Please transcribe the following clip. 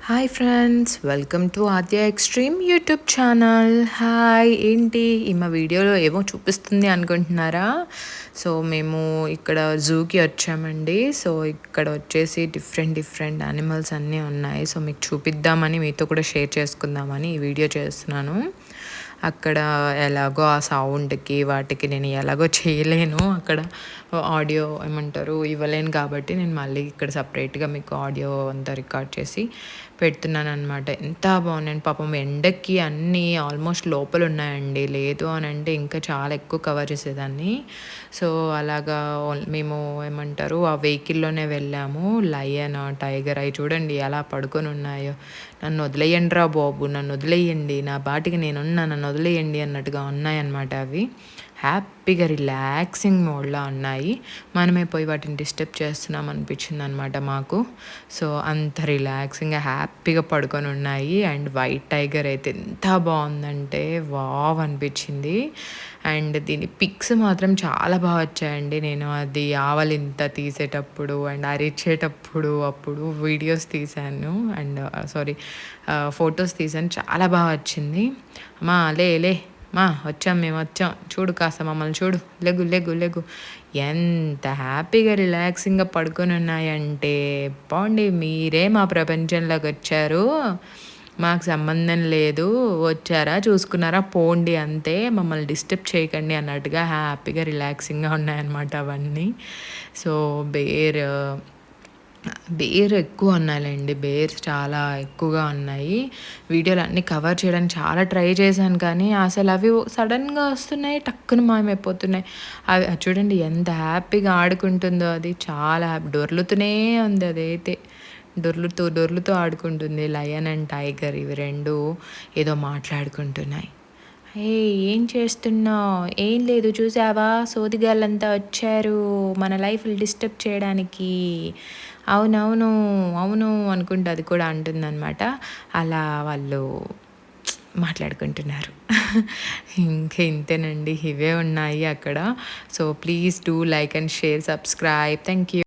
Hi friends, welcome to Aadya extreme YouTube channel. Hi, ఏంటి మా వీడియోలో ఏమో చూపిస్తుంది అనుకుంటున్నారా? సో మేము ఇక్కడ జూకి వచ్చామండి. సో ఇక్కడ వచ్చేసి డిఫరెంట్ యానిమల్స్ అన్నీ ఉన్నాయి. సో మీకు చూపిద్దామని, మీతో కూడా షేర్ చేసుకుందామని ఈ వీడియో చేస్తున్నాను. అక్కడ ఎలాగో ఆ సౌండ్కి వాటికి నేను ఎలాగో చేయలేను, అక్కడ ఆడియో ఏమంటారు ఇవ్వలేను, కాబట్టి నేను మళ్ళీ ఇక్కడ సపరేట్గా మీకు ఆడియో అంతా రికార్డ్ చేసి పెడుతున్నాను అనమాట. ఎంత బాగున్నాయండి పాపం, ఎండకి అన్నీ ఆల్మోస్ట్ లోపల ఉన్నాయండి. లేదు అని అంటే ఇంకా చాలా ఎక్కువ కవర్ చేసేదాన్ని. సో అలాగా మేము ఏమంటారు ఆ వెహికల్లోనే వెళ్ళాము. లయన్, టైగర్ అవి చూడండి ఎలా పడుకొని ఉన్నాయో. నన్ను వదిలేయండి రా బాబు, నన్ను వదిలేయండి, నా బాటికి నేనున్నా, నన్ను వదిలేయండి అన్నట్టుగా ఉన్నాయన్నమాట. అవి హ్యాపీగా రిలాక్సింగ్ మోడ్లో ఉన్నాయి. మనమే పోయి వాటిని డిస్టర్బ్ చేస్తున్నాం అనిపించింది అనమాట మాకు. సో అంత రిలాక్సింగ్గా హ్యాపీగా పడుకొని ఉన్నాయి. అండ్ వైట్ టైగర్ అయితే ఎంత బాగుందంటే వావ్ అనిపించింది. అండ్ దీని పిక్స్ మాత్రం చాలా బాగా వచ్చాయండి. నేను అది ఆవలింత తీసేటప్పుడు అండ్ అరిచేటప్పుడు అప్పుడు వీడియోస్ తీశాను, అండ్ సారీ ఫొటోస్ తీశాను. చాలా బాగా వచ్చింది. అమ్మా లే లే మా వచ్చాం, మేము వచ్చాం, చూడు కాస్త మమ్మల్ని చూడు, లెగు లెగు లెగు. ఎంత హ్యాపీగా రిలాక్సింగ్గా పడుకొని ఉన్నాయంటే, పోండి మీరే మా ప్రపంచంలోకి వచ్చారు, మాకు సంబంధం లేదు, వచ్చారా చూసుకున్నారా పోండి అంతే, మమ్మల్ని డిస్టర్బ్ చేయకండి అన్నట్టుగా హ్యాపీగా రిలాక్సింగ్గా ఉన్నాయన్నమాట అవన్నీ. సో బేర్ ఎక్కువ ఉన్నాయండి. బేర్స్ చాలా ఎక్కువగా ఉన్నాయి. వీడియోలు అన్నీ కవర్ చేయడానికి చాలా ట్రై చేశాను, కానీ అసలు అవి సడన్గా వస్తున్నాయి, టక్కున మాయమైపోతున్నాయి. అవి చూడండి ఎంత హ్యాపీగా ఆడుకుంటుందో, అది చాలా దొర్లుతూనే ఉంది. అదైతే దొర్లుతూ ఆడుకుంటుంది. లయన్ అండ్ టైగర్ ఇవి రెండు ఏదో మాట్లాడుకుంటున్నాయి. ఏ ఏం చేస్తున్నావు? ఏం లేదు, చూసావా సోదిగాళ్ళంతా వచ్చారు మన లైఫ్ని డిస్టర్బ్ చేయడానికి. అవునవును అవును అనుకుంటూ అది కూడా అంటుందన్నమాట. అలా వాళ్ళు మాట్లాడుకుంటున్నారు. ఇంతేనండి, ఇవే ఉన్నాయి అక్కడ. So please do like and share, subscribe. Thank you.